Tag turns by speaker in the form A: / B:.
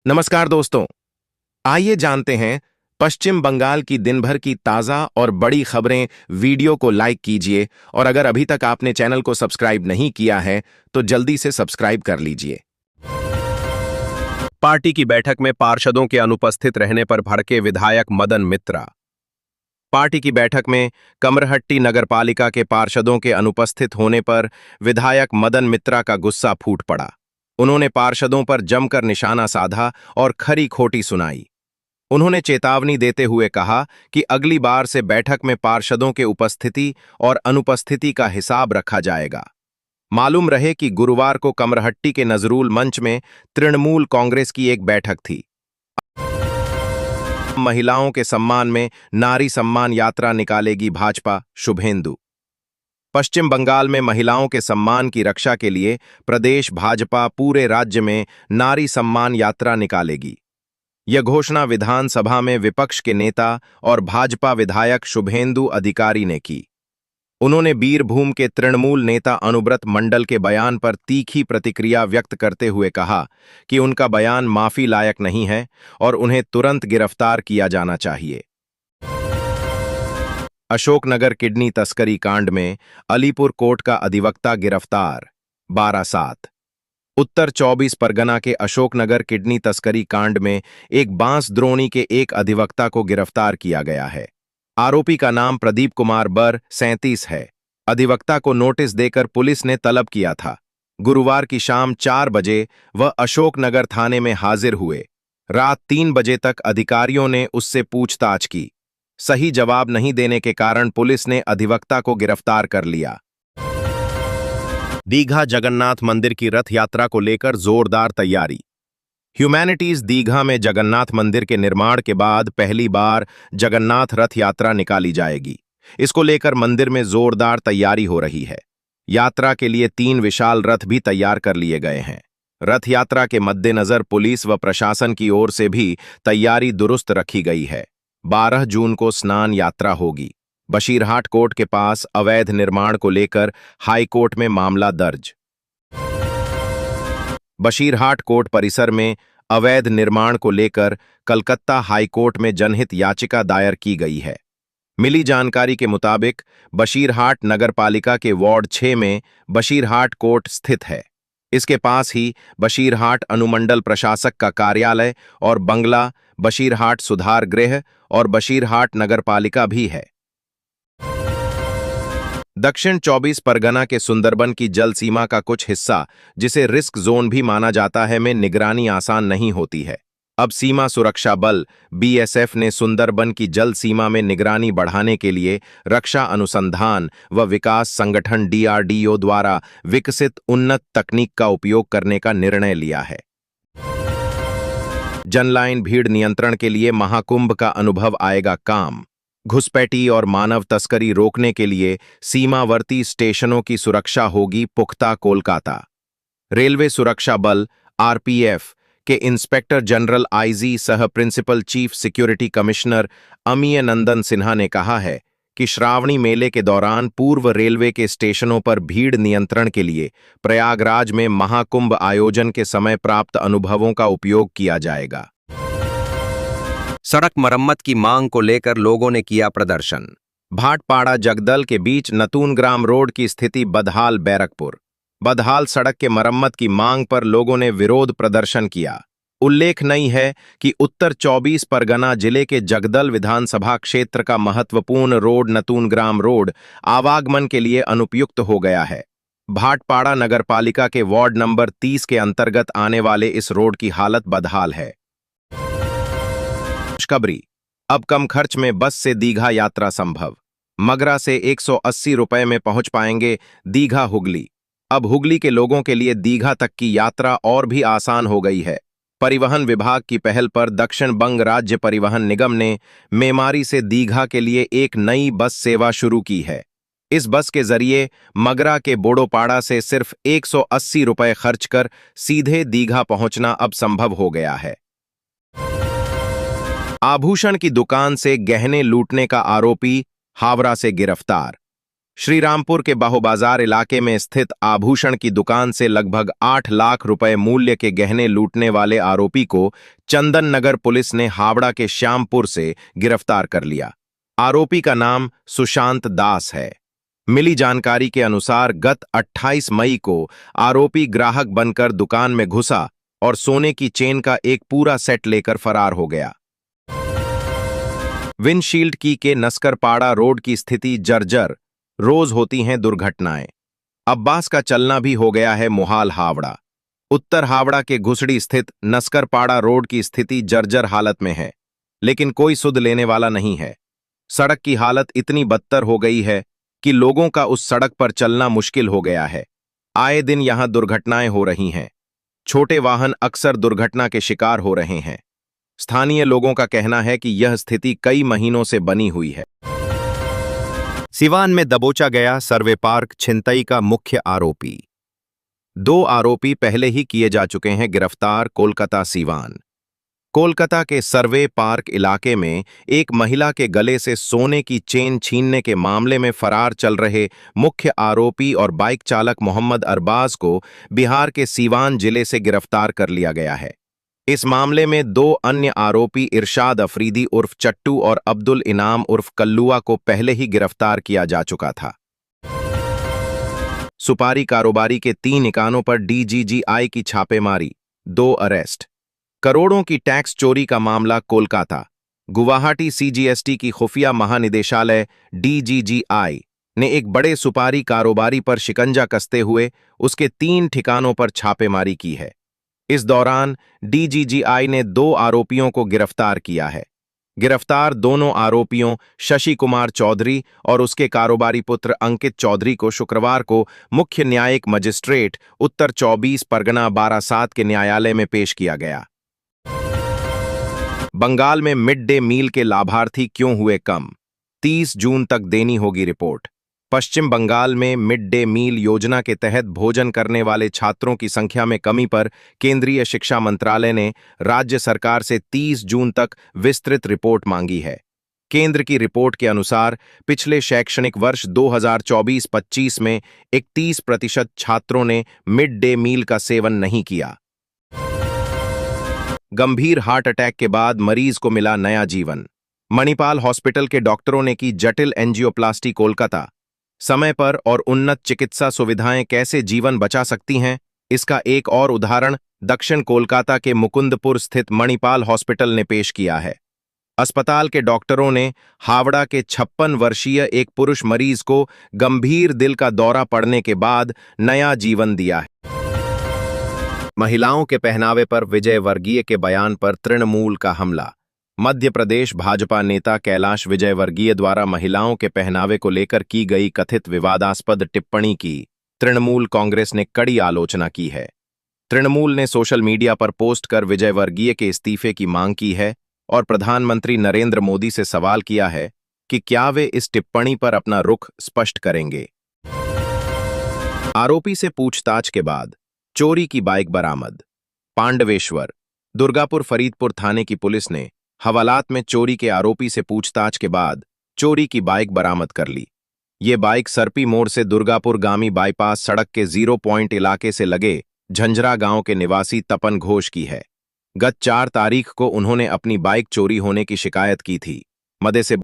A: नमस्कार दोस्तों। आइए जानते हैं पश्चिम बंगाल की दिन भर की ताज़ा और बड़ी खबरें। वीडियो को लाइक कीजिए और अगर अभी तक आपने चैनल को सब्सक्राइब नहीं किया है तो जल्दी से सब्सक्राइब कर लीजिए।
B: पार्टी की बैठक में पार्षदों के अनुपस्थित रहने पर भड़के विधायक मदन मित्रा। पार्टी की बैठक में कमरहट्टी नगरपालिका के पार्षदों के अनुपस्थित होने पर विधायक मदन मित्रा का गुस्सा फूट पड़ा। उन्होंने पार्षदों पर जमकर निशाना साधा और खरी खोटी सुनाई। उन्होंने चेतावनी देते हुए कहा कि अगली बार से बैठक में पार्षदों के उपस्थिति और अनुपस्थिति का हिसाब रखा जाएगा। मालूम रहे कि गुरुवार को कमरहट्टी के नजरूल मंच में तृणमूल कांग्रेस की एक बैठक थी। महिलाओं के सम्मान में नारी सम्मान यात्रा निकालेगी भाजपा, शुभेंदु। पश्चिम बंगाल में महिलाओं के सम्मान की रक्षा के लिए प्रदेश भाजपा पूरे राज्य में नारी सम्मान यात्रा निकालेगी। यह घोषणा विधानसभा में विपक्ष के नेता और भाजपा विधायक शुभेंदु अधिकारी ने की। उन्होंने बीरभूम के तृणमूल नेता अनुब्रत मंडल के बयान पर तीखी प्रतिक्रिया व्यक्त करते हुए कहा कि उनका बयान माफी लायक नहीं है और उन्हें तुरंत गिरफ्तार किया जाना चाहिए। अशोकनगर किडनी तस्करी कांड में अलीपुर कोर्ट का अधिवक्ता गिरफ्तार, 12/7। उत्तर 24 परगना के अशोकनगर किडनी तस्करी कांड में एक बांसद्रोणी के एक अधिवक्ता को गिरफ्तार किया गया है। आरोपी का नाम प्रदीप कुमार बर, 37 है। अधिवक्ता को नोटिस देकर पुलिस ने तलब किया था। गुरुवार की शाम 4 बजे वह अशोकनगर थाने में हाजिर हुए। रात 3 बजे तक अधिकारियों ने उससे पूछताछ की। सही जवाब नहीं देने के कारण पुलिस ने अधिवक्ता को गिरफ्तार कर लिया। दीघा जगन्नाथ मंदिर की रथ यात्रा को लेकर जोरदार तैयारी। ह्यूमैनिटीज दीघा में जगन्नाथ मंदिर के निर्माण के बाद पहली बार जगन्नाथ रथ यात्रा निकाली जाएगी। इसको लेकर मंदिर में जोरदार तैयारी हो रही है। यात्रा के लिए 3 विशाल रथ भी तैयार कर लिए गए हैं। रथ यात्रा के मद्देनजर पुलिस व प्रशासन की ओर से भी तैयारी दुरुस्त रखी गई है। 12 जून को स्नान यात्रा होगी। बशीरहाट कोर्ट के पास अवैध निर्माण को लेकर हाईकोर्ट में मामला दर्ज। बशीरहाट कोर्ट परिसर में अवैध निर्माण को लेकर कलकत्ता हाईकोर्ट में जनहित याचिका दायर की गई है। मिली जानकारी के मुताबिक बशीरहाट नगरपालिका के वार्ड 6 में बशीरहाट कोर्ट स्थित है। इसके पास ही बशीरहाट अनुमंडल प्रशासक का कार्यालय और बंगला, बशीरहाट सुधार गृह और बशीरहाट नगरपालिका भी है। दक्षिण 24 परगना के सुंदरबन की जल सीमा का कुछ हिस्सा, जिसे रिस्क जोन भी माना जाता है, में निगरानी आसान नहीं होती है। अब सीमा सुरक्षा बल बीएसएफ ने सुंदरबन की जल सीमा में निगरानी बढ़ाने के लिए रक्षा अनुसंधान व विकास संगठन डीआरडीओ द्वारा विकसित उन्नत तकनीक का उपयोग करने का निर्णय लिया है। जनलाइन भीड़ नियंत्रण के लिए महाकुंभ का अनुभव आएगा काम। घुसपैठी और मानव तस्करी रोकने के लिए सीमावर्ती स्टेशनों की सुरक्षा होगी पुख्ता। कोलकाता रेलवे सुरक्षा बल आरपीएफ के इंस्पेक्टर जनरल आईजी सह प्रिंसिपल चीफ सिक्योरिटी कमिश्नर अमीय नंदन सिन्हा ने कहा है कि श्रावणी मेले के दौरान पूर्व रेलवे के स्टेशनों पर भीड़ नियंत्रण के लिए प्रयागराज में महाकुंभ आयोजन के समय प्राप्त अनुभवों का उपयोग किया जाएगा। सड़क मरम्मत की मांग को लेकर लोगों ने किया प्रदर्शन। भाटपाड़ा जगदल के बीच नतूनग्राम रोड की स्थिति बदहाल। बैरकपुर बदहाल सड़क के मरम्मत की मांग पर लोगों ने विरोध प्रदर्शन किया। उल्लेखनीय है कि उत्तर 24 परगना जिले के जगदल विधानसभा क्षेत्र का महत्वपूर्ण रोड नतूनग्राम रोड आवागमन के लिए अनुपयुक्त हो गया है। भाटपाड़ा नगरपालिका के वार्ड नंबर 30 के अंतर्गत आने वाले इस रोड की हालत बदहाल है। खुशखबरी, अब कम खर्च में बस से दीघा यात्रा संभव। मगरा से 180 रुपए में पहुंच पाएंगे दीघा हुगली। अब हुगली के लोगों के लिए दीघा तक की यात्रा और भी आसान हो गई है। परिवहन विभाग की पहल पर दक्षिण बंग राज्य परिवहन निगम ने मेमारी से दीघा के लिए एक नई बस सेवा शुरू की है। इस बस के जरिए मगरा के बोड़ोपाड़ा से सिर्फ 180 रुपए खर्च कर सीधे दीघा पहुंचना अब संभव हो गया है। आभूषण की दुकान से गहने लूटने का आरोपी हावड़ा से गिरफ्तार। श्रीरामपुर के बाहोबाजार इलाके में स्थित आभूषण की दुकान से लगभग 8 लाख रुपए मूल्य के गहने लूटने वाले आरोपी को चंदन नगर पुलिस ने हावड़ा के श्यामपुर से गिरफ्तार कर लिया। आरोपी का नाम सुशांत दास है। मिली जानकारी के अनुसार गत 28 मई को आरोपी ग्राहक बनकर दुकान में घुसा और सोने की चेन का एक पूरा सेट लेकर फरार हो गया। विंडशील्ड की के नस्करपाड़ा रोड की स्थिति जर्जर, रोज होती हैं दुर्घटनाएं। अब्बास का चलना भी हो गया है मुहाल। हावड़ा उत्तर हावड़ा के घुसड़ी स्थित नस्करपाड़ा रोड की स्थिति जर्जर हालत में है, लेकिन कोई सुध लेने वाला नहीं है। सड़क की हालत इतनी बदतर हो गई है कि लोगों का उस सड़क पर चलना मुश्किल हो गया है। आए दिन यहां दुर्घटनाएं हो रही हैं। छोटे वाहन अक्सर दुर्घटना के शिकार हो रहे हैं। स्थानीय लोगों का कहना है कि यह स्थिति कई महीनों से बनी हुई है। सिवान में दबोचा गया सर्वे पार्क छिनतई का मुख्य आरोपी। 2 आरोपी पहले ही किए जा चुके हैं गिरफ्तार। कोलकाता सीवान। कोलकाता के सर्वे पार्क इलाके में एक महिला के गले से सोने की चेन छीनने के मामले में फरार चल रहे मुख्य आरोपी और बाइक चालक मोहम्मद अरबाज को बिहार के सीवान जिले से गिरफ्तार कर लिया गया है। इस मामले में 2 अन्य आरोपी इरशाद अफरीदी उर्फ चट्टू और अब्दुल इनाम उर्फ कल्लुआ को पहले ही गिरफ्तार किया जा चुका था। सुपारी कारोबारी के 3 ठिकानों पर डीजीजीआई की छापेमारी, 2 अरेस्ट। करोड़ों की टैक्स चोरी का मामला कोलकाता। गुवाहाटी सीजीएसटी की खुफिया महानिदेशालय डीजीजीआई ने एक बड़े सुपारी कारोबारी पर शिकंजा कसते हुए उसके 3 ठिकानों पर छापेमारी की है। इस दौरान डीजीजीआई ने 2 आरोपियों को गिरफ्तार किया है। गिरफ्तार दोनों आरोपियों शशि कुमार चौधरी और उसके कारोबारी पुत्र अंकित चौधरी को शुक्रवार को मुख्य न्यायिक मजिस्ट्रेट उत्तर 24 परगना बारासात के न्यायालय में पेश किया गया। बंगाल में मिड डे मील के लाभार्थी क्यों हुए कम? 30 जून तक देनी होगी रिपोर्ट। पश्चिम बंगाल में मिड डे मील योजना के तहत भोजन करने वाले छात्रों की संख्या में कमी पर केंद्रीय शिक्षा मंत्रालय ने राज्य सरकार से 30 जून तक विस्तृत रिपोर्ट मांगी है। केंद्र की रिपोर्ट के अनुसार पिछले शैक्षणिक वर्ष 2024-25 में 31% छात्रों ने मिड डे मील का सेवन नहीं किया। गंभीर हार्ट अटैक के बाद मरीज को मिला नया जीवन। मणिपाल हॉस्पिटल के डॉक्टरों ने की जटिल एंजियोप्लास्टी। कोलकाता। समय पर और उन्नत चिकित्सा सुविधाएं कैसे जीवन बचा सकती हैं, इसका एक और उदाहरण दक्षिण कोलकाता के मुकुंदपुर स्थित मणिपाल हॉस्पिटल ने पेश किया है। अस्पताल के डॉक्टरों ने हावड़ा के 56 वर्षीय एक पुरुष मरीज को गंभीर दिल का दौरा पड़ने के बाद नया जीवन दिया है। महिलाओं के पहनावे पर विजय वर्गीय के बयान पर तृणमूल का हमला। मध्य प्रदेश भाजपा नेता कैलाश विजयवर्गीय द्वारा महिलाओं के पहनावे को लेकर की गई कथित विवादास्पद टिप्पणी की तृणमूल कांग्रेस ने कड़ी आलोचना की है। तृणमूल ने सोशल मीडिया पर पोस्ट कर विजयवर्गीय के इस्तीफे की मांग की है और प्रधानमंत्री नरेंद्र मोदी से सवाल किया है कि क्या वे इस टिप्पणी पर अपना रुख स्पष्ट करेंगे। आरोपी से पूछताछ के बाद चोरी की बाइक बरामद। पांडवेश्वर। दुर्गापुर फरीदपुर थाने की पुलिस ने हवालात में चोरी के आरोपी से पूछताछ के बाद चोरी की बाइक बरामद कर ली। ये बाइक सरपी मोड़ से दुर्गापुर गामी बाईपास सड़क के 0 पॉइंट इलाके से लगे झंझरा गांव के निवासी तपन घोष की है। गत 4 तारीख को उन्होंने अपनी बाइक चोरी होने की शिकायत की थी। मदे से